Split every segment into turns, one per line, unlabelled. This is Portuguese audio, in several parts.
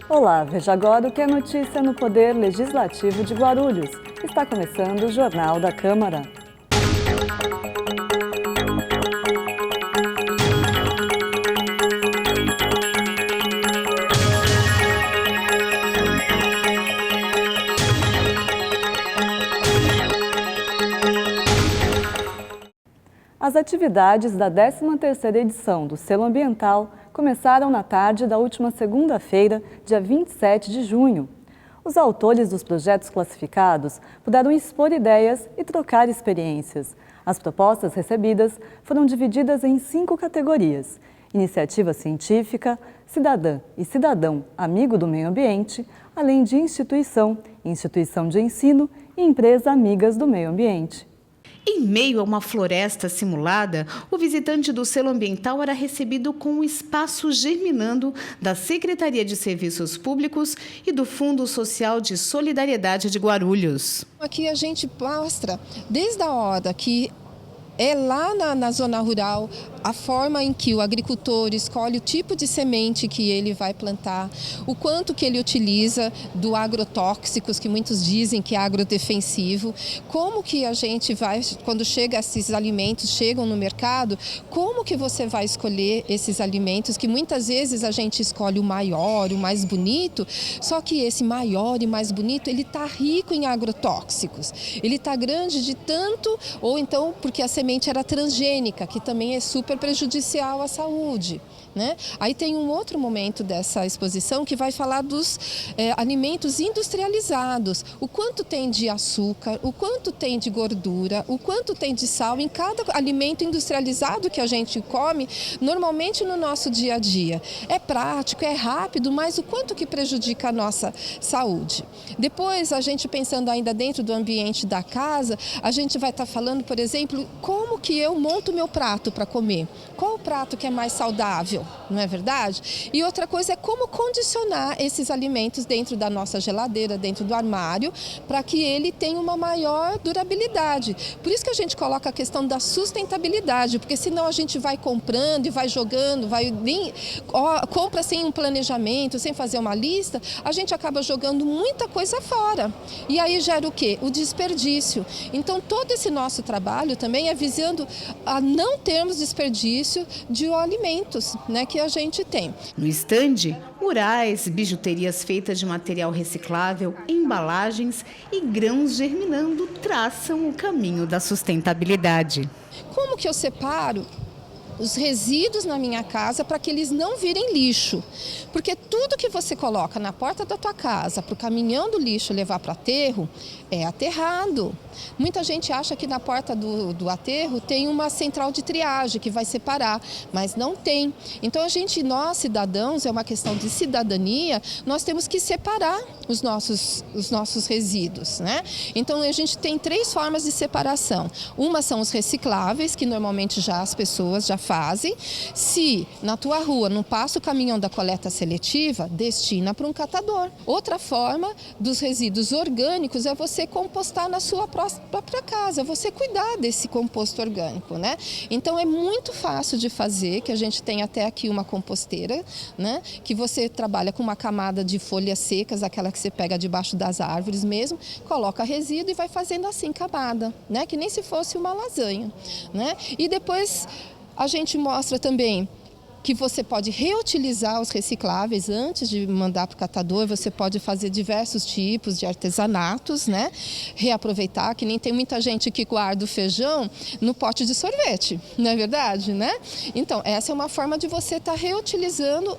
Olá, veja agora o que é notícia no Poder Legislativo de Guarulhos. Está começando o Jornal da Câmara. As atividades da 13ª edição do Selo Ambiental começaram na tarde da última segunda-feira, dia 27 de junho. Os autores dos projetos classificados puderam expor ideias e trocar experiências. As propostas recebidas foram divididas em 5 categorias: iniciativa científica, cidadã e cidadão amigo do meio ambiente, além de instituição, instituição de ensino e empresa amigas do meio ambiente.
Em meio a uma floresta simulada, o visitante do Selo Ambiental era recebido com um espaço germinando da Secretaria de Serviços Públicos e do Fundo Social de Solidariedade de Guarulhos.
Aqui a gente mostra, desde a hora que é lá na zona rural, a forma em que o agricultor escolhe o tipo de semente que ele vai plantar, o quanto que ele utiliza do agrotóxicos, que muitos dizem que é agrodefensivo, como que a gente vai, quando esses alimentos chegam no mercado, como que você vai escolher esses alimentos, que muitas vezes a gente escolhe o maior, o mais bonito, só que esse maior e mais bonito, ele está rico em agrotóxicos, ele está grande de tanto, ou então porque a semente era transgênica, que também é super prejudicial à saúde, né? Aí tem um outro momento dessa exposição que vai falar dos alimentos industrializados, o quanto tem de açúcar, o quanto tem de gordura, o quanto tem de sal em cada alimento industrializado que a gente come normalmente no nosso dia a dia. É prático, é rápido, mas o quanto que prejudica a nossa saúde. Depois, a gente pensando ainda dentro do ambiente da casa, a gente vai estar falando, por exemplo, como que eu monto meu prato para comer? Qual o prato que é mais saudável, não é verdade? E outra coisa é como condicionar esses alimentos dentro da nossa geladeira, dentro do armário, para que ele tenha uma maior durabilidade. Por isso que a gente coloca a questão da sustentabilidade, porque senão a gente vai comprando e vai jogando, compra sem um planejamento, sem fazer uma lista, a gente acaba jogando muita coisa fora. E aí gera o quê? O desperdício. Então todo esse nosso trabalho também é visando a não termos desperdício de alimentos, né, que a gente tem.
No estande, murais, bijuterias feitas de material reciclável, embalagens e grãos germinando traçam o caminho da sustentabilidade.
Como que eu separo os resíduos na minha casa para que eles não virem lixo? Porque tudo que você coloca na porta da tua casa para o caminhão do lixo levar para o aterro é aterrado. Muita gente acha que na porta do aterro tem uma central de triagem que vai separar, mas não tem. Então nós cidadãos, é uma questão de cidadania, nós temos que separar os nossos resíduos, né? Então a gente tem 3 formas de separação. Uma são os recicláveis, que normalmente as pessoas já fazem. Se na tua rua não passa o caminhão da coleta seletiva, destina para um catador. Outra forma dos resíduos orgânicos é você compostar na sua própria casa, você cuidar desse composto orgânico, né? Então é muito fácil de fazer, que a gente tem até aqui uma composteira, né? Que você trabalha com uma camada de folhas secas, aquela que você pega debaixo das árvores mesmo, coloca resíduo e vai fazendo assim camada, né? Que nem se fosse uma lasanha, né? E depois a gente mostra também que você pode reutilizar os recicláveis antes de mandar para o catador. Você pode fazer diversos tipos de artesanatos, né? Reaproveitar, que nem tem muita gente que guarda o feijão no pote de sorvete, não é verdade, né? Então, essa é uma forma de você estar reutilizando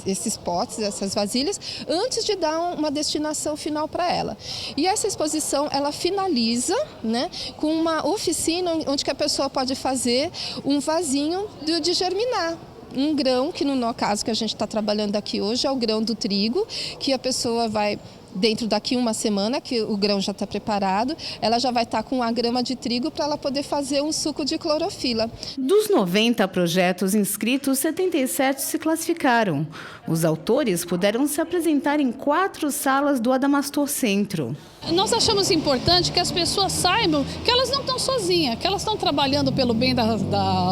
esses potes, essas vasilhas, antes de dar uma destinação final para ela. E essa exposição, ela finaliza, né, com uma oficina onde que a pessoa pode fazer um vasinho de germinar. Um grão, que no caso que a gente está trabalhando aqui hoje é o grão do trigo, que a pessoa vai, dentro daqui uma semana, que o grão já está preparado, ela já vai estar com a grama de trigo para ela poder fazer um suco de clorofila.
Dos 90 projetos inscritos, 77 se classificaram. Os autores puderam se apresentar em 4 salas do Adamastor Centro.
Nós achamos importante que as pessoas saibam que elas não estão sozinhas, que elas estão trabalhando pelo bem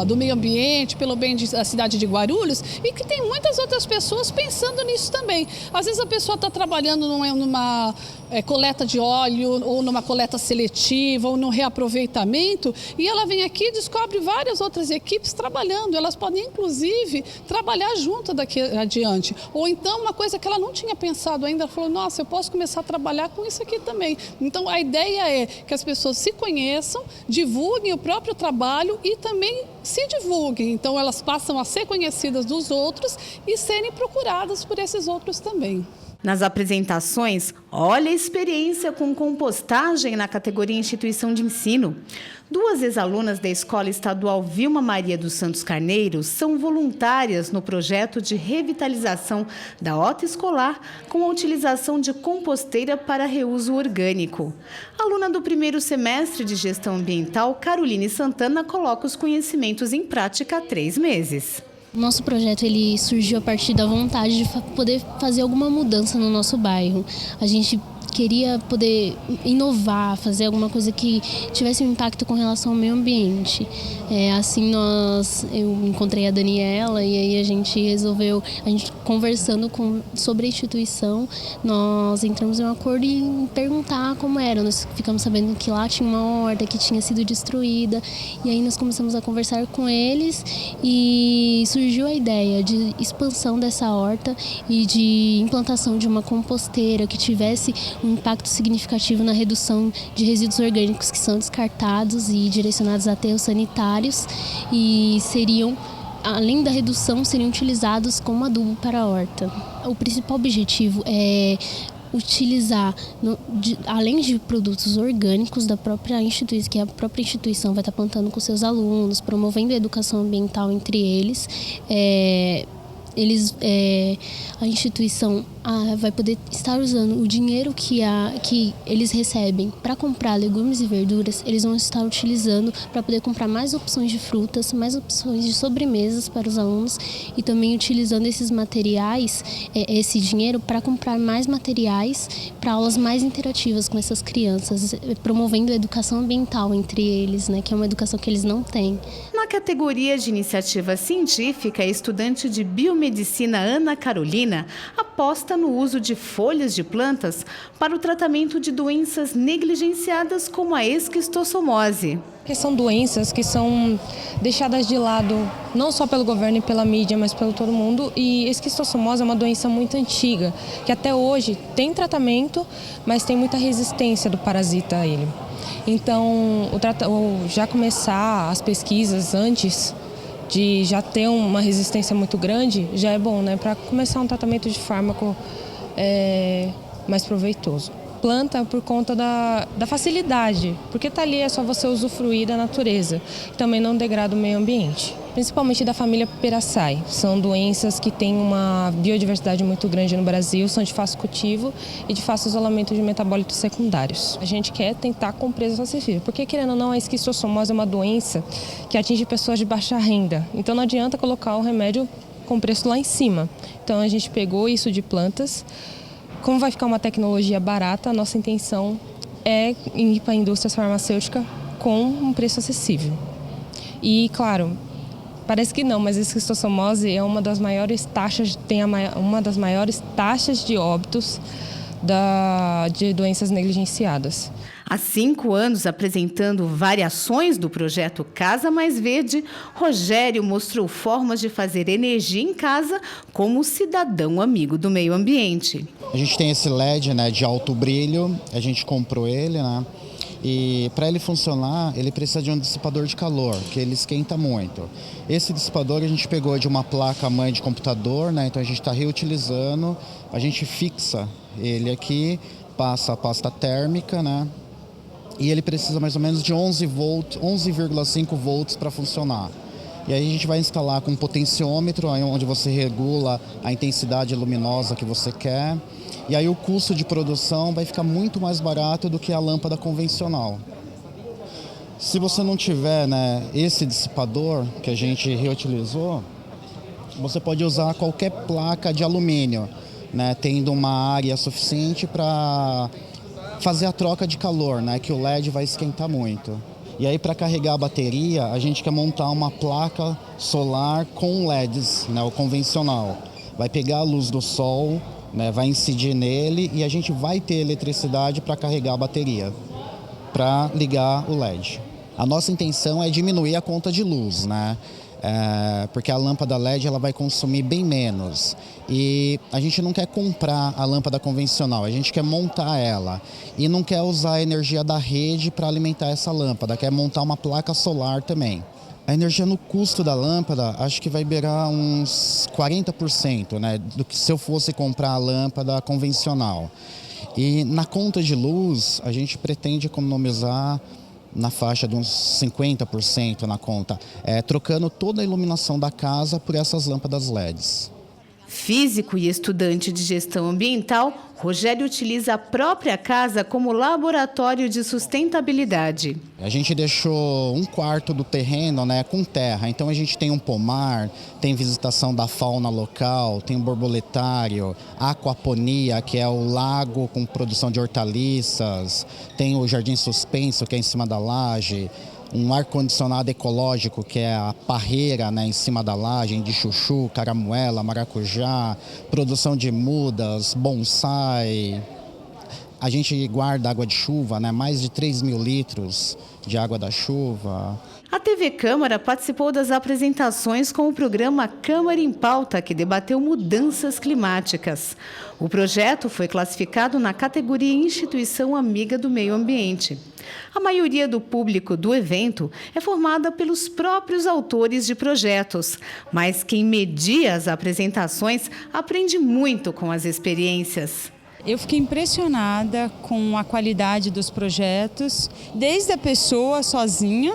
do meio ambiente, pelo bem da cidade de Guarulhos e que tem muitas outras pessoas pensando nisso também. Às vezes a pessoa está trabalhando numa coleta de óleo ou numa coleta seletiva ou no reaproveitamento e ela vem aqui e descobre várias outras equipes trabalhando. Elas podem inclusive trabalhar junto daqui adiante. Ou então uma coisa que ela não tinha pensado ainda, ela falou, nossa, eu posso começar a trabalhar com isso aqui também. Então, a ideia é que as pessoas se conheçam, divulguem o próprio trabalho e também se divulguem. Então, elas passam a ser conhecidas dos outros e serem procuradas por esses outros também.
Nas apresentações, olha a experiência com compostagem na categoria Instituição de Ensino. 2 ex-alunas da Escola Estadual Vilma Maria dos Santos Carneiro são voluntárias no projeto de revitalização da horta escolar com a utilização de composteira para reuso orgânico. A aluna do 1º semestre de Gestão Ambiental, Caroline Santana, coloca os conhecimentos em prática há 3 meses.
O nosso projeto ele surgiu a partir da vontade de poder fazer alguma mudança no nosso bairro. A gente queria poder inovar, fazer alguma coisa que tivesse um impacto com relação ao meio ambiente. Assim eu encontrei a Daniela e aí a gente conversando sobre a instituição, nós entramos em um acordo em perguntar como era. Nós ficamos sabendo que lá tinha uma horta que tinha sido destruída e aí nós começamos a conversar com eles e surgiu a ideia de expansão dessa horta e de implantação de uma composteira que tivesse um impacto significativo na redução de resíduos orgânicos que são descartados e direcionados a aterros sanitários e além da redução, seriam utilizados como adubo para a horta. O principal objetivo é utilizar, além de produtos orgânicos da própria instituição, que a própria instituição vai estar plantando com seus alunos, promovendo a educação ambiental entre eles, a instituição vai poder estar usando o dinheiro que eles recebem para comprar legumes e verduras, eles vão estar utilizando para poder comprar mais opções de frutas, mais opções de sobremesas para os alunos e também utilizando esses materiais, esse dinheiro para comprar mais materiais para aulas mais interativas com essas crianças, promovendo a educação ambiental entre eles, né, que é uma educação que eles não têm.
Na categoria de iniciativa científica, a estudante de biomedicina Ana Carolina aposta no uso de folhas de plantas para o tratamento de doenças negligenciadas como a esquistossomose.
Que são doenças que são deixadas de lado não só pelo governo e pela mídia, mas pelo todo mundo. E esquistossomose é uma doença muito antiga, que até hoje tem tratamento, mas tem muita resistência do parasita a ele. Então, já começar as pesquisas antes de já ter uma resistência muito grande, já é bom, né? Para começar um tratamento de fármaco mais proveitoso. Planta por conta da facilidade, porque tá ali é só você usufruir da natureza. Também não degrada o meio ambiente. Principalmente da família Peraceae. São doenças que têm uma biodiversidade muito grande no Brasil, são de fácil cultivo e de fácil isolamento de metabólitos secundários. A gente quer tentar com preço acessível, porque querendo ou não, a esquistossomose é uma doença que atinge pessoas de baixa renda. Então não adianta colocar o remédio com preço lá em cima. Então a gente pegou isso de plantas. Como vai ficar uma tecnologia barata, a nossa intenção é ir para a indústria farmacêutica com um preço acessível. E, claro, parece que não, mas a esquistossomose é uma das maiores taxas, uma das maiores taxas de óbitos de doenças negligenciadas.
Há 5 anos, apresentando variações do projeto Casa Mais Verde, Rogério mostrou formas de fazer energia em casa como cidadão amigo do meio ambiente.
A gente tem esse LED, né, de alto brilho, a gente comprou ele, né? E para ele funcionar, ele precisa de um dissipador de calor, que ele esquenta muito. Esse dissipador a gente pegou de uma placa-mãe de computador, né? Então a gente está reutilizando, a gente fixa ele aqui, passa a pasta térmica, né? E ele precisa mais ou menos de 11,5 volts para funcionar. E aí a gente vai instalar com um potenciômetro, onde você regula a intensidade luminosa que você quer. E aí o custo de produção vai ficar muito mais barato do que a lâmpada convencional. Se você não tiver, né, esse dissipador que a gente reutilizou, você pode usar qualquer placa de alumínio, né, tendo uma área suficiente para fazer a troca de calor, né, que o LED vai esquentar muito. E aí, para carregar a bateria, a gente quer montar uma placa solar com LEDs, né, o convencional. Vai pegar a luz do sol, né, vai incidir nele e a gente vai ter eletricidade para carregar a bateria, para ligar o LED. A nossa intenção é diminuir a conta de luz, né? Porque a lâmpada LED ela vai consumir bem menos. E a gente não quer comprar a lâmpada convencional, a gente quer montar ela. E não quer usar a energia da rede para alimentar essa lâmpada, quer montar uma placa solar também. A energia no custo da lâmpada, acho que vai beirar uns 40%, né, do que se eu fosse comprar a lâmpada convencional. E na conta de luz, a gente pretende economizar na faixa de uns 50% na conta, trocando toda a iluminação da casa por essas lâmpadas LEDs.
Físico e estudante de gestão ambiental, Rogério utiliza a própria casa como laboratório de sustentabilidade.
A gente deixou um quarto do terreno, né, com terra, então a gente tem um pomar, tem visitação da fauna local, tem um borboletário, aquaponia, que é o lago com produção de hortaliças, tem o jardim suspenso, que é em cima da laje, um ar-condicionado ecológico, que é a parreira, né, em cima da laje, de chuchu, caramuela, maracujá, produção de mudas, bonsai. A gente guarda água de chuva, né, mais de 3.000 litros de água da chuva.
A TV Câmara participou das apresentações com o programa Câmara em Pauta, que debateu mudanças climáticas. O projeto foi classificado na categoria Instituição Amiga do Meio Ambiente. A maioria do público do evento é formada pelos próprios autores de projetos, mas quem media as apresentações aprende muito com as experiências.
Eu fiquei impressionada com a qualidade dos projetos, desde a pessoa sozinha,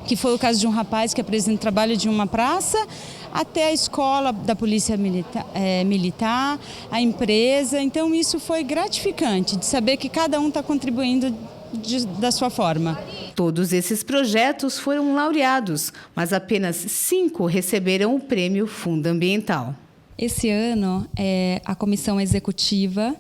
que foi o caso de um rapaz que apresenta o trabalho de uma praça, até a escola da polícia militar, a empresa. Então isso foi gratificante, de saber que cada um está contribuindo da sua forma.
Todos esses projetos foram laureados, mas apenas 5 receberam o prêmio Fundo Ambiental.
Esse ano, a comissão executiva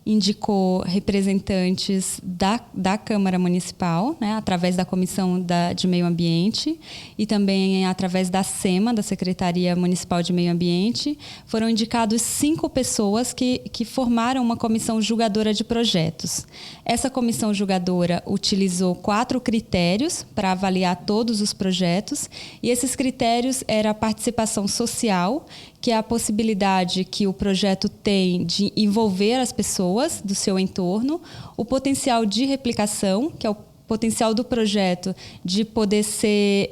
indicou representantes da Câmara Municipal, né, através da Comissão de Meio Ambiente e também através da SEMA, da Secretaria Municipal de Meio Ambiente. Foram indicados 5 pessoas que formaram uma comissão julgadora de projetos. Essa comissão julgadora utilizou 4 critérios para avaliar todos os projetos e esses critérios eram a participação social, que é a possibilidade que o projeto tem de envolver as pessoas do seu entorno, o potencial de replicação, que é o potencial do projeto de poder ser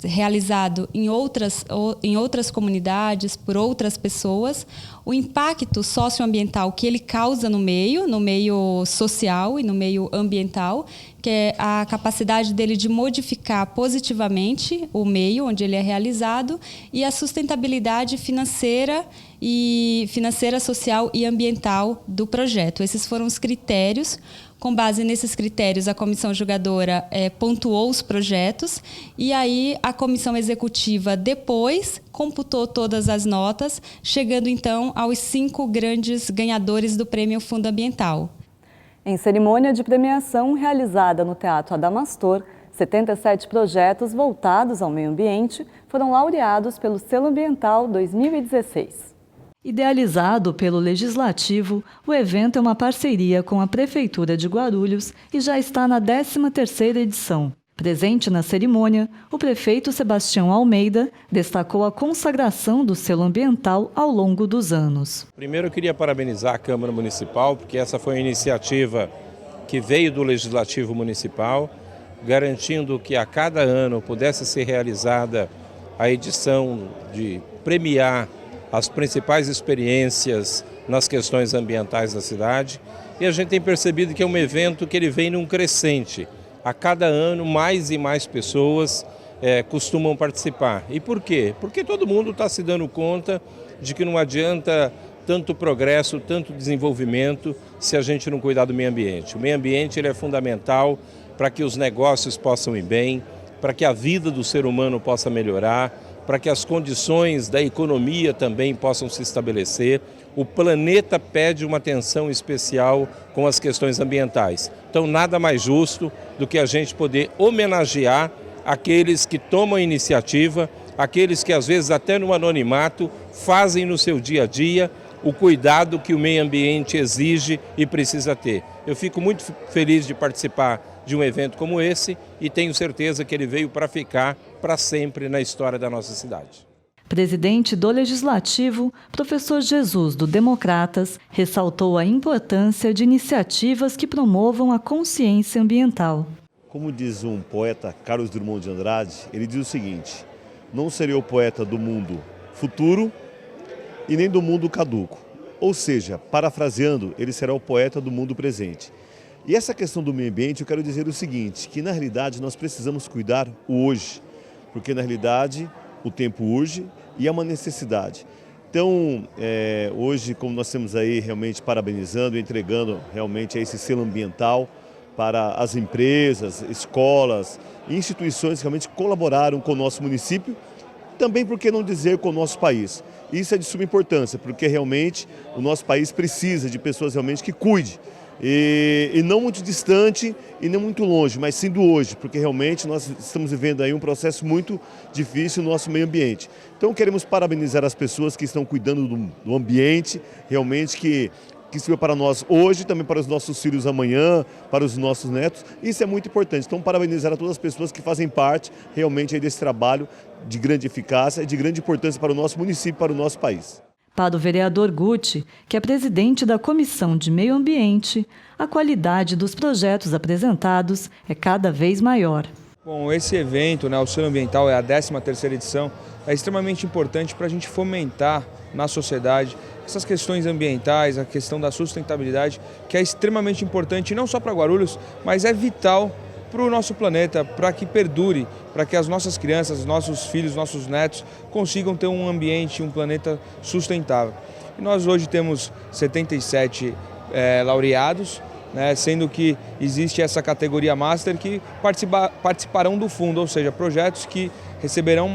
realizado em outras comunidades, por outras pessoas, o impacto socioambiental que ele causa no meio social e no meio ambiental, que é a capacidade dele de modificar positivamente o meio onde ele é realizado, e a sustentabilidade financeira, social e ambiental do projeto. Esses foram os critérios. Com base nesses critérios, a comissão julgadora pontuou os projetos e aí a comissão executiva depois computou todas as notas, chegando então aos 5 grandes ganhadores do Prêmio Fundo Ambiental.
Em cerimônia de premiação realizada no Teatro Adamastor, 77 projetos voltados ao meio ambiente foram laureados pelo Selo Ambiental 2016. Idealizado pelo Legislativo, o evento é uma parceria com a Prefeitura de Guarulhos e já está na 13ª edição. Presente na cerimônia, o prefeito Sebastião Almeida destacou a consagração do selo ambiental ao longo dos anos.
Primeiro eu queria parabenizar a Câmara Municipal, porque essa foi uma iniciativa que veio do Legislativo Municipal, garantindo que a cada ano pudesse ser realizada a edição de premiar as principais experiências nas questões ambientais da cidade. E a gente tem percebido que é um evento que ele vem num crescente. A cada ano, mais e mais pessoas costumam participar. E por quê? Porque todo mundo está se dando conta de que não adianta tanto progresso, tanto desenvolvimento, se a gente não cuidar do meio ambiente. O meio ambiente ele é fundamental para que os negócios possam ir bem, para que a vida do ser humano possa melhorar, para que as condições da economia também possam se estabelecer. O planeta pede uma atenção especial com as questões ambientais. Então, nada mais justo do que a gente poder homenagear aqueles que tomam a iniciativa, aqueles que às vezes até no anonimato fazem no seu dia a dia o cuidado que o meio ambiente exige e precisa ter. Eu fico muito feliz de participar de um evento como esse e tenho certeza que ele veio para ficar para sempre na história da nossa cidade.
Presidente do Legislativo, professor Jesus, do Democratas, ressaltou a importância de iniciativas que promovam a consciência ambiental.
Como diz um poeta, Carlos Drummond de Andrade, ele diz o seguinte: não serei o poeta do mundo futuro e nem do mundo caduco. Ou seja, parafraseando, ele será o poeta do mundo presente. E essa questão do meio ambiente, eu quero dizer o seguinte, que na realidade nós precisamos cuidar o hoje, porque na realidade o tempo urge e é uma necessidade. Então, hoje, como nós temos aí realmente parabenizando, entregando realmente esse selo ambiental para as empresas, escolas, instituições que realmente colaboraram com o nosso município, também, por que não dizer, com o nosso país. Isso é de suma importância, porque realmente o nosso país precisa de pessoas realmente que cuidem. E não muito distante e não muito longe, mas sim do hoje, porque realmente nós estamos vivendo aí um processo muito difícil no nosso meio ambiente. Então queremos parabenizar as pessoas que estão cuidando do ambiente, realmente que sirva para nós hoje, também para os nossos filhos amanhã, para os nossos netos. Isso é muito importante. Então parabenizar a todas as pessoas que fazem parte realmente aí desse trabalho de grande eficácia e de grande importância para o nosso município, para o nosso país.
Para o vereador Guti, que é presidente da Comissão de Meio Ambiente, a qualidade dos projetos apresentados é cada vez maior.
Bom, esse evento, o Selo Ambiental, é a 13ª edição, é extremamente importante para a gente fomentar na sociedade essas questões ambientais, a questão da sustentabilidade, que é extremamente importante não só para Guarulhos, mas é vital para o nosso planeta, para que perdure, para que as nossas crianças, nossos filhos, nossos netos consigam ter um ambiente, um planeta sustentável. E nós hoje temos 77 laureados, sendo que existe essa categoria Master que participarão do fundo, ou seja, projetos que receberão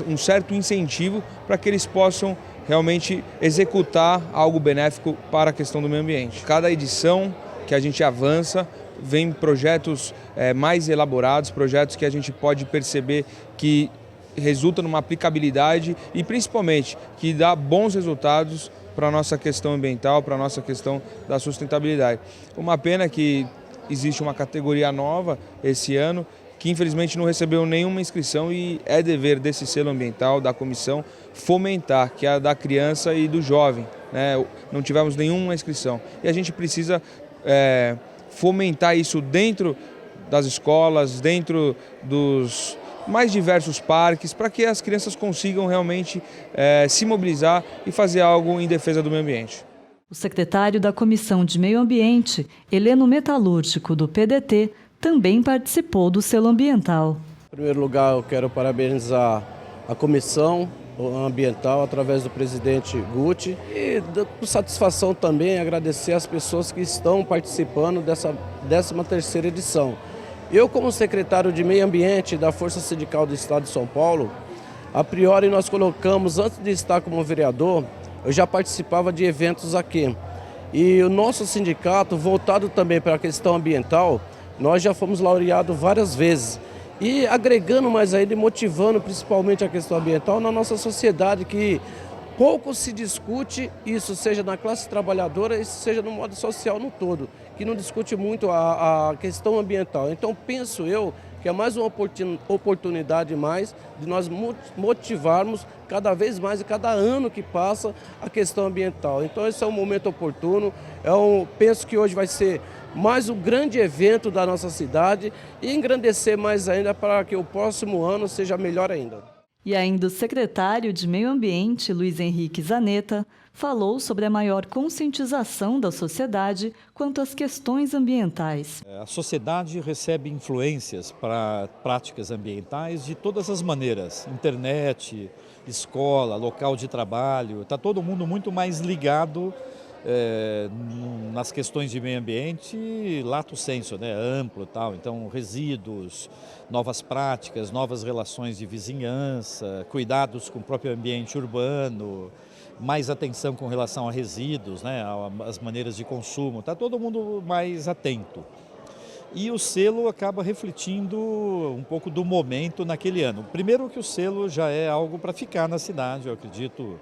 um certo incentivo para que eles possam realmente executar algo benéfico para a questão do meio ambiente. Cada edição que a gente avança, vem projetos mais elaborados, projetos que a gente pode perceber que resultam numa aplicabilidade e principalmente que dá bons resultados para a nossa questão ambiental, para a nossa questão da sustentabilidade. Uma pena que existe uma categoria nova esse ano, que infelizmente não recebeu nenhuma inscrição e é dever desse selo ambiental, da comissão, fomentar, que é a da criança e do jovem. Não tivemos nenhuma inscrição e a gente precisa fomentar isso dentro das escolas, dentro dos mais diversos parques, para que as crianças consigam realmente se mobilizar e fazer algo em defesa do meio ambiente.
O secretário da Comissão de Meio Ambiente, Heleno Metalúrgico, do PDT, também participou do selo ambiental.
Em primeiro lugar, eu quero parabenizar a Comissão Ambiental através do presidente Guti e com satisfação também agradecer as pessoas que estão participando dessa 13ª edição. Eu, como secretário de Meio Ambiente da Força Sindical do Estado de São Paulo, a priori nós colocamos, antes de estar como vereador, eu já participava de eventos aqui. E o nosso sindicato, voltado também para a questão ambiental, nós já fomos laureados várias vezes. E agregando mais ainda e motivando principalmente a questão ambiental na nossa sociedade, que pouco se discute isso, seja na classe trabalhadora e seja no modo social no todo, que não discute muito a questão ambiental. Então penso eu que é mais uma oportunidade mais de nós motivarmos cada vez mais e cada ano que passa a questão ambiental. Então esse é um momento oportuno, penso que hoje vai ser mais um grande evento da nossa cidade e engrandecer mais ainda para que o próximo ano seja melhor ainda.
E ainda o secretário de Meio Ambiente, Luiz Henrique Zanetta, falou sobre a maior conscientização da sociedade quanto às questões ambientais.
A sociedade recebe influências para práticas ambientais de todas as maneiras, internet, escola, local de trabalho, está todo mundo muito mais ligado nas questões de meio ambiente, lato sensu, né, amplo e tal. Então, resíduos, novas práticas, novas relações de vizinhança, cuidados com o próprio ambiente urbano, mais atenção com relação a resíduos, né, as maneiras de consumo. Está todo mundo mais atento. E o selo acaba refletindo um pouco do momento naquele ano. Primeiro que o selo já é algo para ficar na cidade, eu acredito.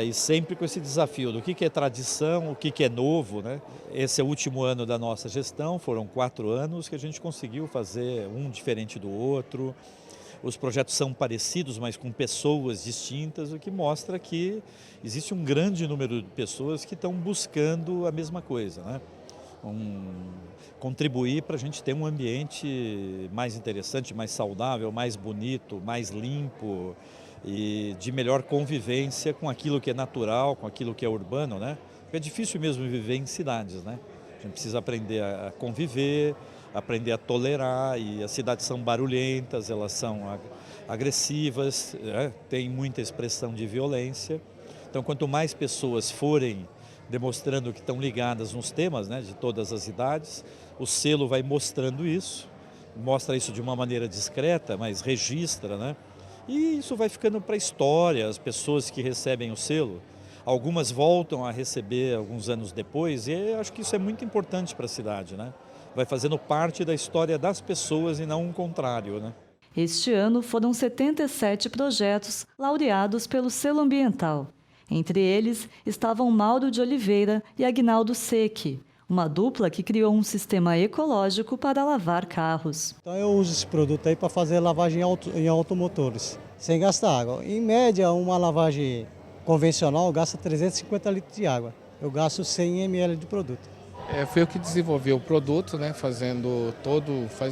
E sempre com esse desafio do que é tradição, o que é novo, né? Esse é o último ano da nossa gestão, foram 4 anos que a gente conseguiu fazer um diferente do outro. Os projetos são parecidos, mas com pessoas distintas, o que mostra que existe um grande número de pessoas que estão buscando a mesma coisa, né? Contribuir para a gente ter um ambiente mais interessante, mais saudável, mais bonito, mais limpo, e de melhor convivência com aquilo que é natural, com aquilo que é urbano, né? Porque é difícil mesmo viver em cidades, né? A gente precisa aprender a conviver, aprender a tolerar, e as cidades são barulhentas, elas são agressivas, né? Tem muita expressão de violência. Então, quanto mais pessoas forem demonstrando que estão ligadas nos temas, né, de todas as idades, o selo vai mostrando isso, mostra isso de uma maneira discreta, mas registra, né? E isso vai ficando para a história, as pessoas que recebem o selo, algumas voltam a receber alguns anos depois, e eu acho que isso é muito importante para a cidade, né? Vai fazendo parte da história das pessoas e não o contrário, né?
Este ano foram 77 projetos laureados pelo selo ambiental. Entre eles estavam Mauro de Oliveira e Aguinaldo Secchi, uma dupla que criou um sistema ecológico para lavar carros.
Então eu uso esse produto aí para fazer lavagem em automotores, sem gastar água. Em média, uma lavagem convencional gasta 350 litros de água. Eu gasto 100 ml de produto.
Foi eu que desenvolvi o produto, né, faz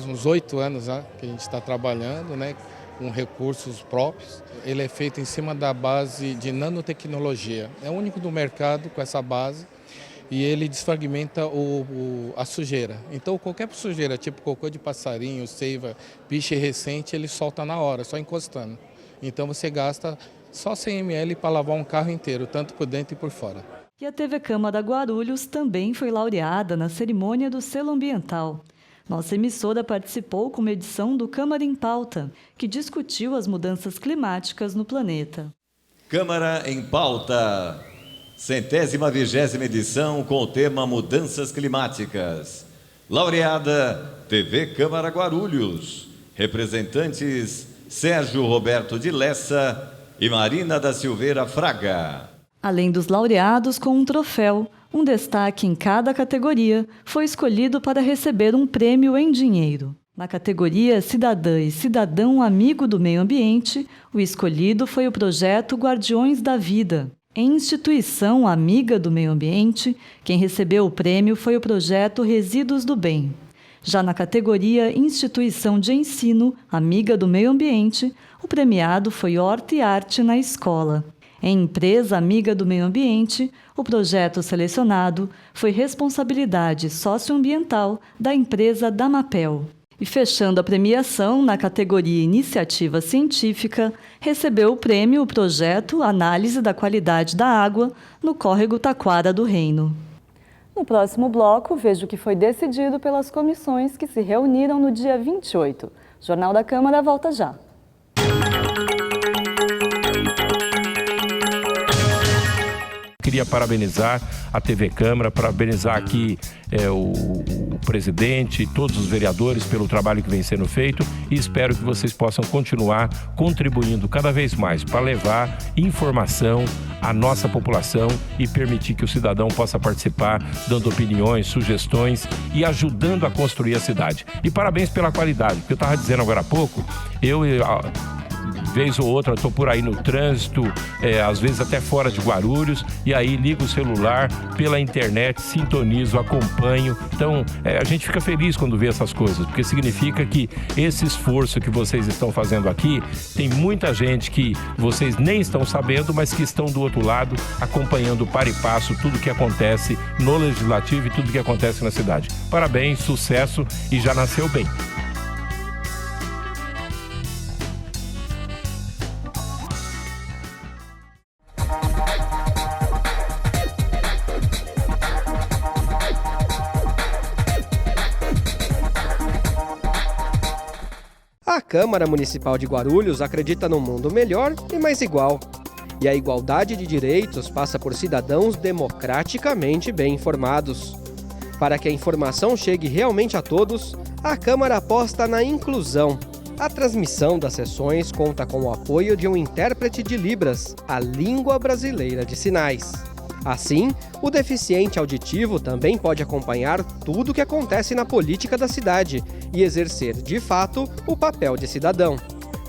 uns 8 anos, né, que a gente está trabalhando, né, com recursos próprios. Ele é feito em cima da base de nanotecnologia. É o único do mercado com essa base. E ele desfragmenta a sujeira. Então, qualquer sujeira, tipo cocô de passarinho, seiva, piche recente, ele solta na hora, só encostando. Então, você gasta só 100 ml para lavar um carro inteiro, tanto por dentro e por fora.
E a TV Câmara Guarulhos também foi laureada na cerimônia do selo ambiental. Nossa emissora participou com uma edição do Câmara em Pauta, que discutiu as mudanças climáticas no planeta.
Câmara em Pauta. 120ª edição com o tema Mudanças Climáticas. Laureada TV Câmara Guarulhos. Representantes Sérgio Roberto de Lessa e Marina da Silveira Fraga.
Além dos laureados com um troféu, um destaque em cada categoria foi escolhido para receber um prêmio em dinheiro. Na categoria Cidadã e Cidadão Amigo do Meio Ambiente, o escolhido foi o projeto Guardiões da Vida. Em instituição amiga do meio ambiente, quem recebeu o prêmio foi o projeto Resíduos do Bem. Já na categoria Instituição de Ensino Amiga do Meio Ambiente, o premiado foi Horta e Arte na Escola. Em Empresa Amiga do Meio Ambiente, o projeto selecionado foi responsabilidade socioambiental da empresa Damapel. E fechando a premiação na categoria Iniciativa Científica, recebeu o prêmio o projeto Análise da Qualidade da Água no Córrego Taquara do Reino. No próximo bloco, veja o que foi decidido pelas comissões que se reuniram no dia 28. O Jornal da Câmara volta já.
Queria parabenizar a TV Câmara, parabenizar aqui o presidente e todos os vereadores pelo trabalho que vem sendo feito e espero que vocês possam continuar contribuindo cada vez mais para levar informação à nossa população e permitir que o cidadão possa participar, dando opiniões, sugestões e ajudando a construir a cidade. E parabéns pela qualidade, porque eu estava dizendo agora há pouco, vez ou outra estou por aí no trânsito, às vezes até fora de Guarulhos, e aí ligo o celular pela internet, sintonizo, acompanho. Então, a gente fica feliz quando vê essas coisas, porque significa que esse esforço que vocês estão fazendo aqui, tem muita gente que vocês nem estão sabendo, mas que estão do outro lado, acompanhando par e passo tudo que acontece no Legislativo e tudo que acontece na cidade. Parabéns, sucesso e já nasceu bem.
A Câmara Municipal de Guarulhos acredita num mundo melhor e mais igual. E a igualdade de direitos passa por cidadãos democraticamente bem informados. Para que a informação chegue realmente a todos, a Câmara aposta na inclusão. A transmissão das sessões conta com o apoio de um intérprete de Libras, a língua brasileira de sinais. Assim, o deficiente auditivo também pode acompanhar tudo o que acontece na política da cidade e exercer, de fato, o papel de cidadão.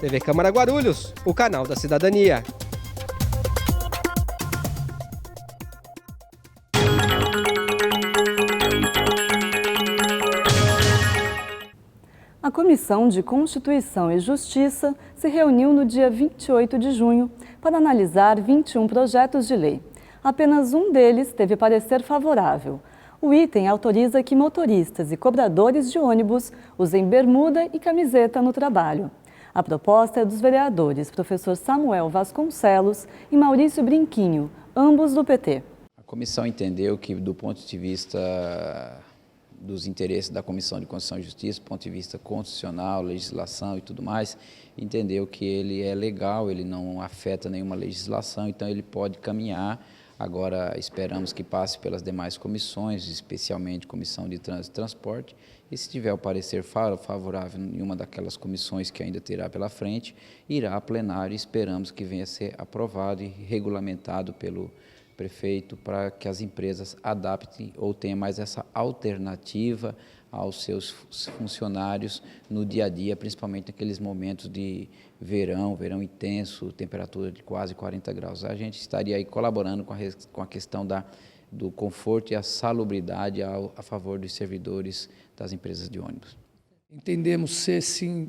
TV Câmara Guarulhos, o canal da cidadania.
A Comissão de Constituição e Justiça se reuniu no dia 28 de junho para analisar 21 projetos de lei. Apenas um deles teve parecer favorável. O item autoriza que motoristas e cobradores de ônibus usem bermuda e camiseta no trabalho. A proposta é dos vereadores professor Samuel Vasconcelos e Maurício Brinquinho, ambos do PT.
A comissão entendeu que, do ponto de vista dos interesses da Comissão de Constituição e Justiça, do ponto de vista constitucional, legislação e tudo mais, entendeu que ele é legal, ele não afeta nenhuma legislação, então ele pode caminhar. Agora esperamos que passe pelas demais comissões, especialmente Comissão de Trânsito e Transporte, e se tiver o parecer favorável em uma daquelas comissões que ainda terá pela frente, irá a plenário e esperamos que venha a ser aprovado e regulamentado pelo prefeito para que as empresas adaptem ou tenham mais essa alternativa aos seus funcionários no dia a dia, principalmente naqueles momentos de verão intenso, temperatura de quase 40 graus. A gente estaria aí colaborando com a questão do conforto e a salubridade a favor dos servidores das empresas de ônibus.
Entendemos ser, sim,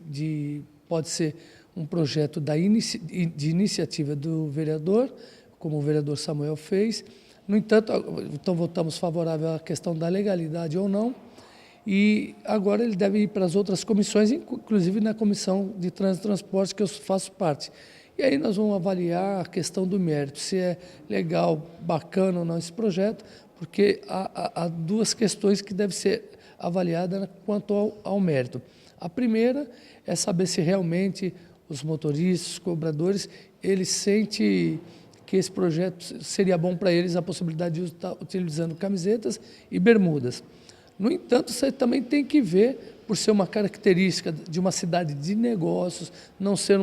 pode ser um projeto de iniciativa do vereador, como o vereador Samuel fez. No entanto, então votamos favorável à questão da legalidade ou não, e agora ele deve ir para as outras comissões, inclusive na Comissão de Trânsito e Transporte, que eu faço parte. E aí nós vamos avaliar a questão do mérito, se é legal, bacana ou não esse projeto, porque há duas questões que devem ser avaliadas quanto ao mérito. A primeira é saber se realmente os motoristas, os cobradores, eles sentem que esse projeto seria bom para eles, a possibilidade de estar utilizando camisetas e bermudas. No entanto, você também tem que ver, por ser uma característica de uma cidade de negócios, não ser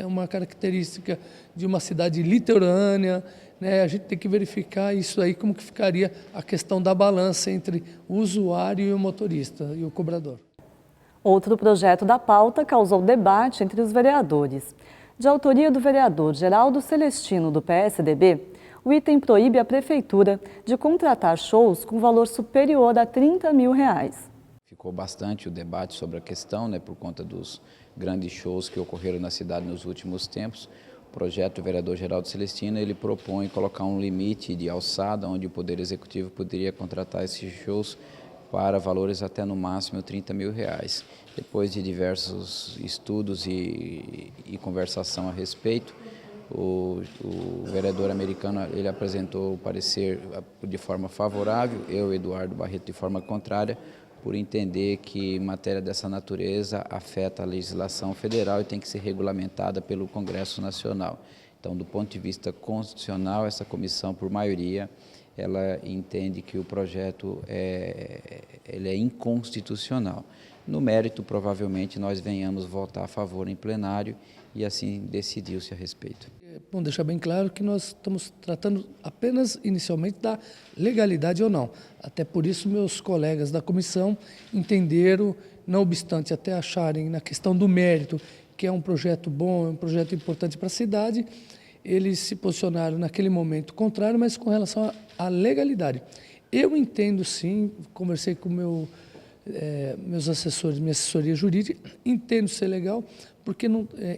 uma característica de uma cidade litorânea, né? A gente tem que verificar isso aí, como que ficaria a questão da balança entre o usuário e o motorista e o cobrador.
Outro projeto da pauta causou debate entre os vereadores. De autoria do vereador Geraldo Celestino, do PSDB, o item proíbe a Prefeitura de contratar shows com valor superior a R$30 mil.
Ficou bastante o debate sobre a questão, por conta dos grandes shows que ocorreram na cidade nos últimos tempos. O projeto do vereador Geraldo Celestino, ele propõe colocar um limite de alçada, onde o Poder Executivo poderia contratar esses shows para valores até no máximo R$30 mil. Depois de diversos estudos e conversação a respeito, o vereador americano ele apresentou o parecer de forma favorável, eu, Eduardo Barreto, de forma contrária, por entender que matéria dessa natureza afeta a legislação federal e tem que ser regulamentada pelo Congresso Nacional. Então, do ponto de vista constitucional, essa comissão, por maioria, ela entende que o projeto ele é inconstitucional. No mérito, provavelmente, nós venhamos votar a favor em plenário e assim decidiu-se a respeito.
Bom, deixar bem claro que nós estamos tratando apenas inicialmente da legalidade ou não. Até por isso meus colegas da comissão entenderam, não obstante até acharem na questão do mérito, que é um projeto bom, é um projeto importante para a cidade, eles se posicionaram naquele momento contrário, mas com relação à legalidade. Eu entendo sim, conversei com meus assessores, minha assessoria jurídica, entendo ser legal, porque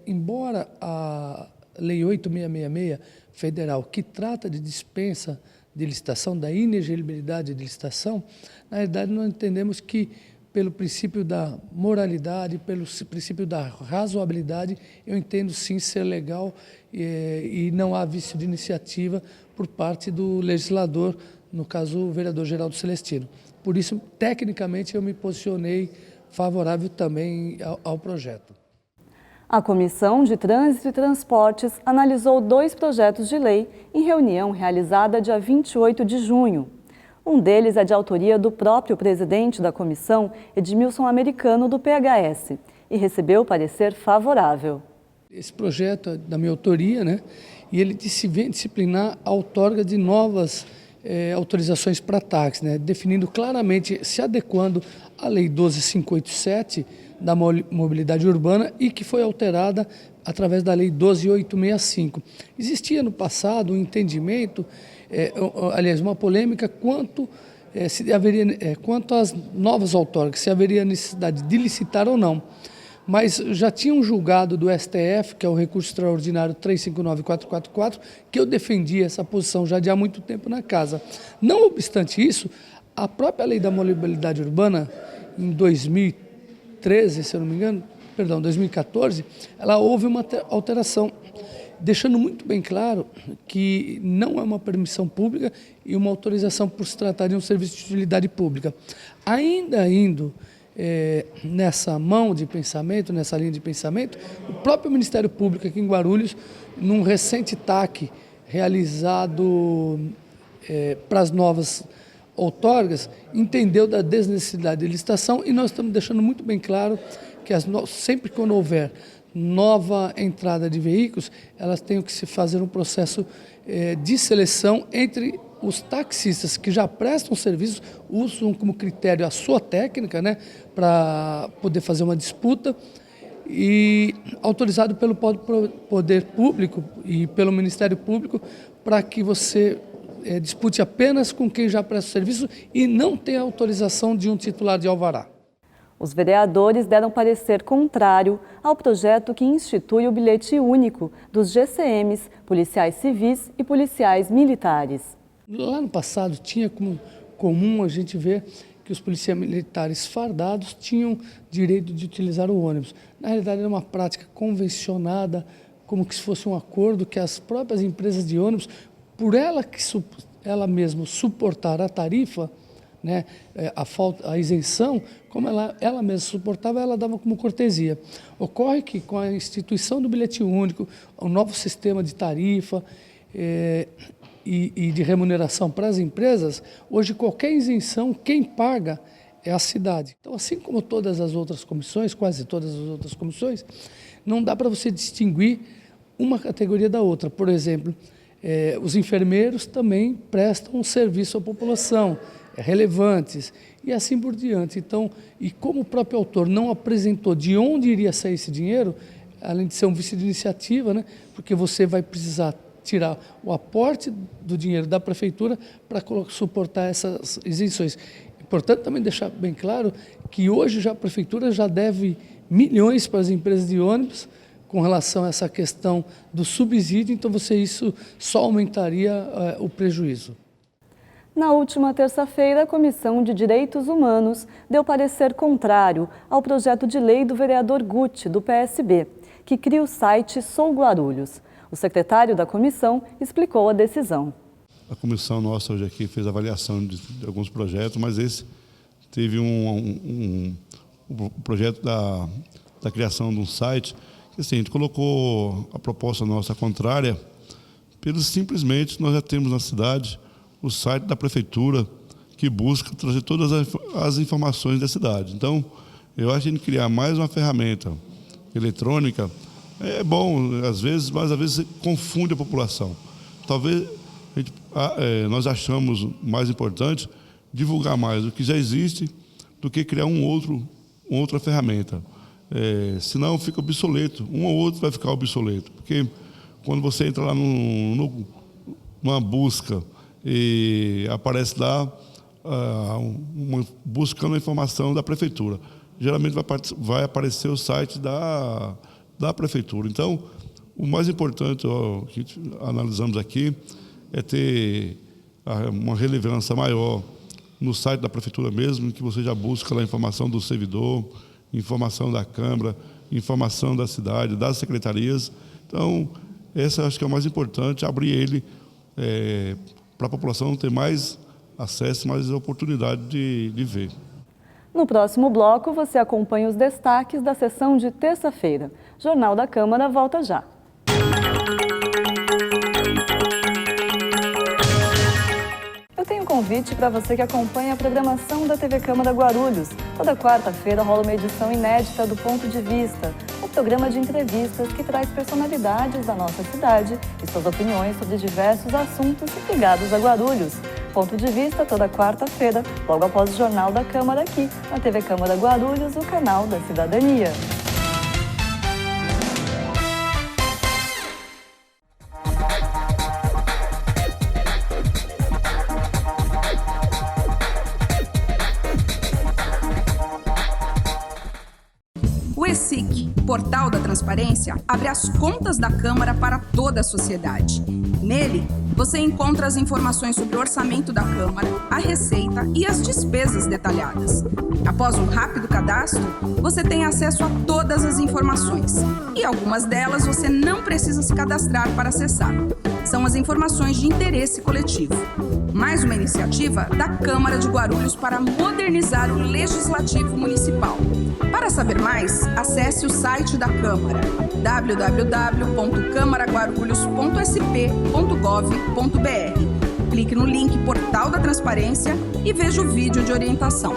embora a Lei 8666 federal, que trata de dispensa de licitação, da inexigibilidade de licitação, na verdade nós entendemos que pelo princípio da moralidade, pelo princípio da razoabilidade, eu entendo sim ser legal e não há vício de iniciativa por parte do legislador, no caso o vereador Geraldo Celestino. Por isso, tecnicamente, eu me posicionei favorável também ao projeto.
A Comissão de Trânsito e Transportes analisou 2 projetos de lei em reunião realizada dia 28 de junho. Um deles é de autoria do próprio presidente da comissão, Edmilson Americano, do PHS, e recebeu parecer favorável.
Esse projeto é da minha autoria, né? E ele vem disciplinar a outorga de novas autorizações para táxi, né? Definindo claramente, se adequando à Lei 12.587 da mobilidade urbana e que foi alterada através da Lei 12.865. Existia no passado um entendimento, aliás, uma polêmica quanto às novas outorgas, se haveria necessidade de licitar ou não. Mas já tinha um julgado do STF, que é o recurso extraordinário 359.444, que eu defendia essa posição já de há muito tempo na casa. Não obstante isso, a própria Lei da Mobilidade Urbana, em 2013, se eu não me engano, 2014, ela houve uma alteração, deixando muito bem claro que não é uma permissão pública e uma autorização por se tratar de um serviço de utilidade pública. Ainda indo nessa mão de pensamento, nessa linha de pensamento, o próprio Ministério Público aqui em Guarulhos, num recente TAC realizado para as novas outorgas, entendeu da desnecessidade de licitação e nós estamos deixando muito bem claro que sempre quando houver nova entrada de veículos, elas têm que se fazer um processo de seleção entre os taxistas que já prestam serviço, usam como critério a sua técnica, né, para poder fazer uma disputa, e autorizado pelo poder público e pelo Ministério Público para que você dispute apenas com quem já presta serviço e não tem a autorização de um titular de alvará.
Os vereadores deram parecer contrário ao projeto que institui o bilhete único dos GCMs, policiais civis e policiais militares.
Lá no passado tinha como comum a gente ver que os policiais militares fardados tinham direito de utilizar o ônibus. Na realidade era uma prática convencionada, como que se fosse um acordo que as próprias empresas de ônibus, por ela mesma suportar a tarifa, né, a isenção, como ela mesma suportava, ela dava como cortesia. Ocorre que com a instituição do bilhete único, o novo sistema de tarifa e de remuneração para as empresas, hoje qualquer isenção, quem paga é a cidade. Então, assim como todas as outras comissões, quase todas as outras comissões, não dá para você distinguir uma categoria da outra. Por exemplo, os enfermeiros também prestam um serviço à população, relevantes, e assim por diante. Então, e como o próprio autor não apresentou de onde iria sair esse dinheiro, além de ser um vício de iniciativa, né, porque você vai precisar tirar o aporte do dinheiro da prefeitura para suportar essas isenções. Portanto, também deixar bem claro que hoje a prefeitura já deve milhões para as empresas de ônibus com relação a essa questão do subsídio, então isso só aumentaria o prejuízo.
Na última terça-feira, a Comissão de Direitos Humanos deu parecer contrário ao projeto de lei do vereador Guti, do PSB, que cria o site Sou Guarulhos. O secretário da comissão explicou a decisão.
A comissão nossa hoje aqui fez avaliação de alguns projetos, mas esse teve um projeto da criação de um site, que assim, a gente colocou a proposta nossa contrária, pelo simplesmente nós já temos na cidade o site da prefeitura que busca trazer todas as informações da cidade. Então, eu acho que a gente criar mais uma ferramenta eletrônica é bom, às vezes, mas às vezes confunde a população. Talvez nós achamos mais importante divulgar mais o que já existe do que criar outra ferramenta. Senão fica obsoleto, um ou outro vai ficar obsoleto. Porque quando você entra lá numa busca e aparece lá buscando a informação da prefeitura, geralmente vai aparecer o site da prefeitura. Então, o mais importante que analisamos aqui é ter uma relevância maior no site da prefeitura mesmo, que você já busca lá a informação do servidor, informação da Câmara, informação da cidade, das secretarias. Então, essa acho que é o mais importante, abrir ele para a população ter mais acesso, mais oportunidade de ver.
No próximo bloco, você acompanha os destaques da sessão de terça-feira. Jornal da Câmara volta já. Eu tenho um convite para você que acompanha a programação da TV Câmara Guarulhos. Toda quarta-feira rola uma edição inédita do Ponto de Vista, um programa de entrevistas que traz personalidades da nossa cidade e suas opiniões sobre diversos assuntos ligados a Guarulhos. Ponto de Vista toda quarta-feira, logo após o Jornal da Câmara aqui, na TV Câmara Guarulhos, o canal da cidadania.
O ESIC, Portal da Transparência, abre as contas da Câmara para toda a sociedade. Nele, você encontra as informações sobre o orçamento da Câmara, a receita e as despesas detalhadas. Após um rápido cadastro, você tem acesso a todas as informações. E algumas delas você não precisa se cadastrar para acessar. São as informações de interesse coletivo. Mais uma iniciativa da Câmara de Guarulhos para modernizar o Legislativo Municipal. Para saber mais, acesse o site da Câmara, www.câmaraguarulhos.sp.gov.br. Clique no link Portal da Transparência e veja o vídeo de orientação.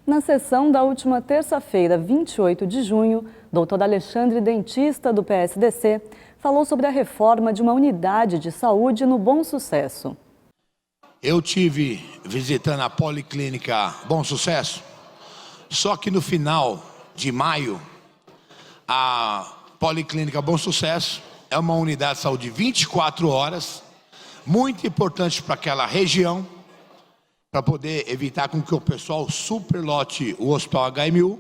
Na sessão da última terça-feira, 28 de junho, doutor Alexandre Dentista, do PSDC, falou sobre a reforma de uma unidade de saúde no Bom Sucesso.
Eu tive visitando a Policlínica Bom Sucesso, só que no final de maio, a Policlínica Bom Sucesso é uma unidade de saúde de 24 horas, muito importante para aquela região, para poder evitar com que o pessoal superlote o Hospital HMU.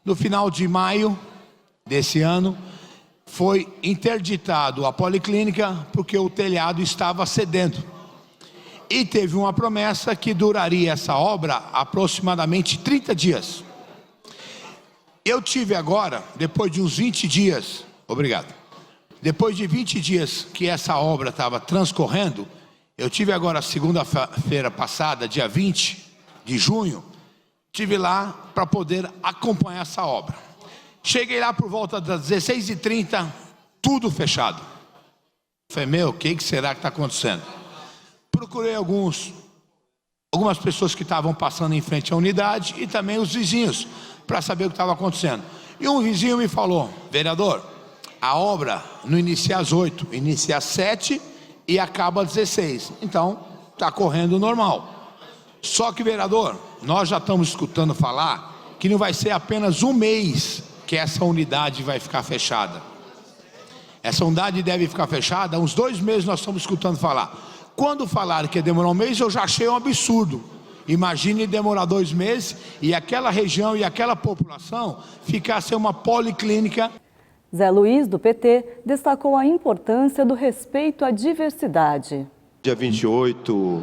No final de maio desse ano, foi interditado a Policlínica porque o telhado estava cedendo. E teve uma promessa que duraria essa obra aproximadamente 30 dias. Eu tive agora, depois de uns 20 dias, obrigado, depois de 20 dias que essa obra estava transcorrendo, eu tive agora segunda-feira passada, dia 20 de junho, estive lá para poder acompanhar essa obra. Cheguei lá por volta das 16h30, tudo fechado. Falei, meu, o que será que está acontecendo? Procurei algumas pessoas que estavam passando em frente à unidade e também os vizinhos, para saber o que estava acontecendo. E um vizinho me falou, vereador, a obra não inicia às 8, inicia às 7 e acaba às 16. Então, está correndo normal. Só que, vereador, nós já estamos escutando falar que não vai ser apenas um mês que essa unidade vai ficar fechada. Essa unidade deve ficar fechada, há uns 2 meses nós estamos escutando falar. Quando falaram que ia demorar um mês, eu já achei um absurdo. Imagine demorar 2 meses e aquela região e aquela população ficar sem uma policlínica.
Zé Luiz, do PT, destacou a importância do respeito à diversidade.
Dia 28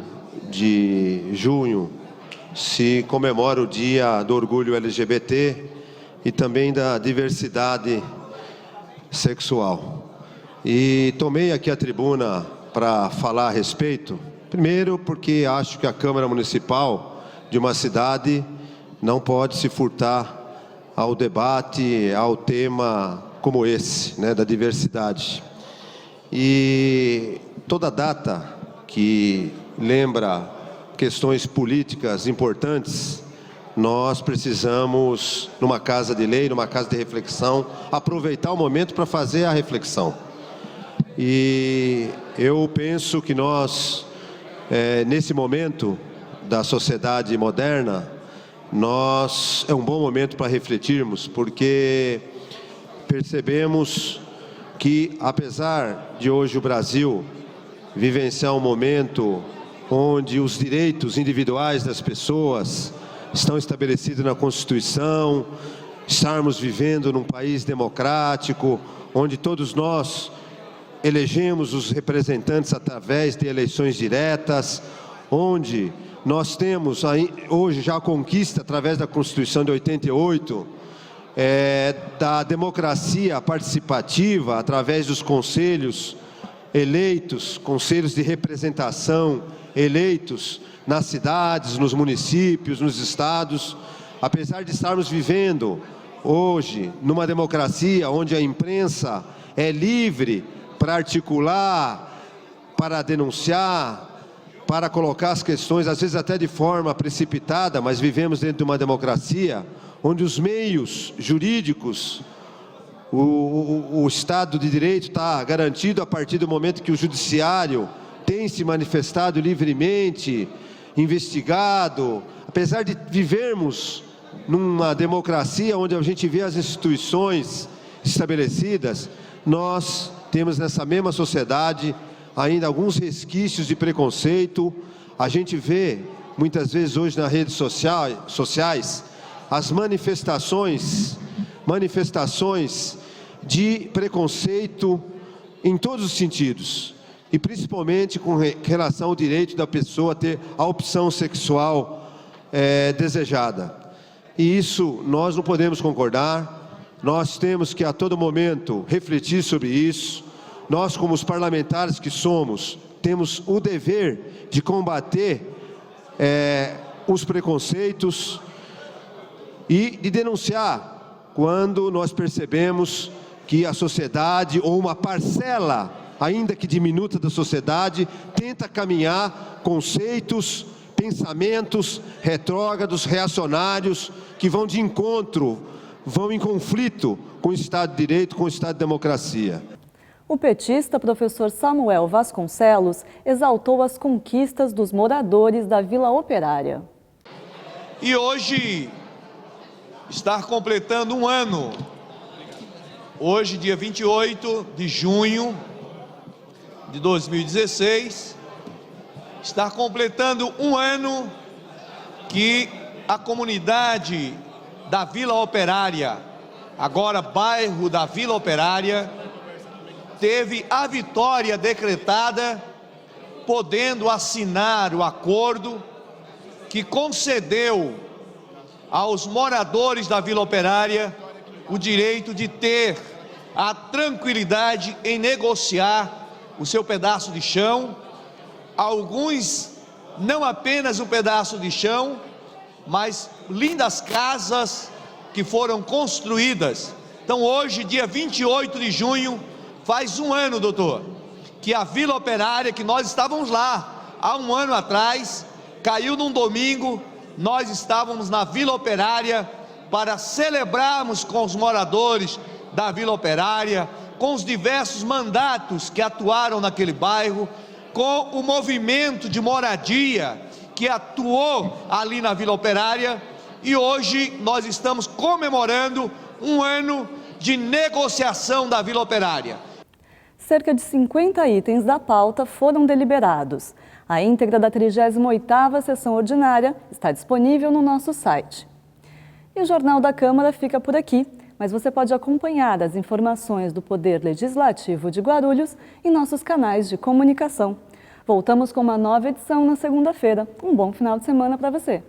de junho se comemora o Dia do Orgulho LGBT e também da diversidade sexual. E tomei aqui a tribuna para falar a respeito, primeiro porque acho que a Câmara Municipal de uma cidade não pode se furtar ao debate, ao tema como esse, né, da diversidade. E toda data que lembra questões políticas importantes, nós precisamos, numa casa de lei, numa casa de reflexão, aproveitar o momento para fazer a reflexão. E eu penso que nós, nesse momento da sociedade moderna, é um bom momento para refletirmos, porque percebemos que, apesar de hoje o Brasil vivenciar um momento onde os direitos individuais das pessoas estão estabelecidos na Constituição, estarmos vivendo num país democrático, onde todos nós elegemos os representantes através de eleições diretas, onde nós temos hoje já a conquista através da Constituição de 88, da democracia participativa através dos conselhos eleitos, conselhos de representação eleitos nas cidades, nos municípios, nos estados. Apesar de estarmos vivendo hoje numa democracia onde a imprensa é livre para articular, para denunciar, para colocar as questões, às vezes até de forma precipitada, mas vivemos dentro de uma democracia onde os meios jurídicos, o Estado de Direito está garantido a partir do momento que o Judiciário tem se manifestado livremente, investigado. Apesar de vivermos numa democracia onde a gente vê as instituições estabelecidas, nós temos nessa mesma sociedade ainda alguns resquícios de preconceito. A gente vê, muitas vezes hoje nas redes sociais, as manifestações de preconceito em todos os sentidos, e principalmente com relação ao direito da pessoa ter a opção sexual desejada. E isso nós não podemos concordar, nós temos que a todo momento refletir sobre isso. Nós, como os parlamentares que somos, temos o dever de combater os preconceitos e de denunciar quando nós percebemos que a sociedade ou uma parcela, ainda que diminuta da sociedade, tenta caminhar conceitos, pensamentos retrógrados, reacionários, que vão de encontro, vão em conflito com o Estado de Direito, com o Estado de Democracia.
O petista professor Samuel Vasconcelos exaltou as conquistas dos moradores da Vila Operária.
E hoje está completando um ano, hoje dia 28 de junho de 2016, está completando um ano que a comunidade da Vila Operária, agora bairro da Vila Operária, teve a vitória decretada, podendo assinar o acordo que concedeu aos moradores da Vila Operária o direito de ter a tranquilidade em negociar o seu pedaço de chão. Alguns, não apenas um pedaço de chão, mas lindas casas que foram construídas. Então hoje, dia 28 de junho, faz um ano, doutor, que a Vila Operária, que nós estávamos lá há um ano atrás, caiu num domingo, nós estávamos na Vila Operária para celebrarmos com os moradores da Vila Operária, com os diversos mandatos que atuaram naquele bairro, com o movimento de moradia que atuou ali na Vila Operária, e hoje nós estamos comemorando um ano de negociação da Vila Operária.
Cerca de 50 itens da pauta foram deliberados. A íntegra da 38ª sessão ordinária está disponível no nosso site. E o Jornal da Câmara fica por aqui, mas você pode acompanhar as informações do Poder Legislativo de Guarulhos em nossos canais de comunicação. Voltamos com uma nova edição na segunda-feira. Um bom final de semana para você.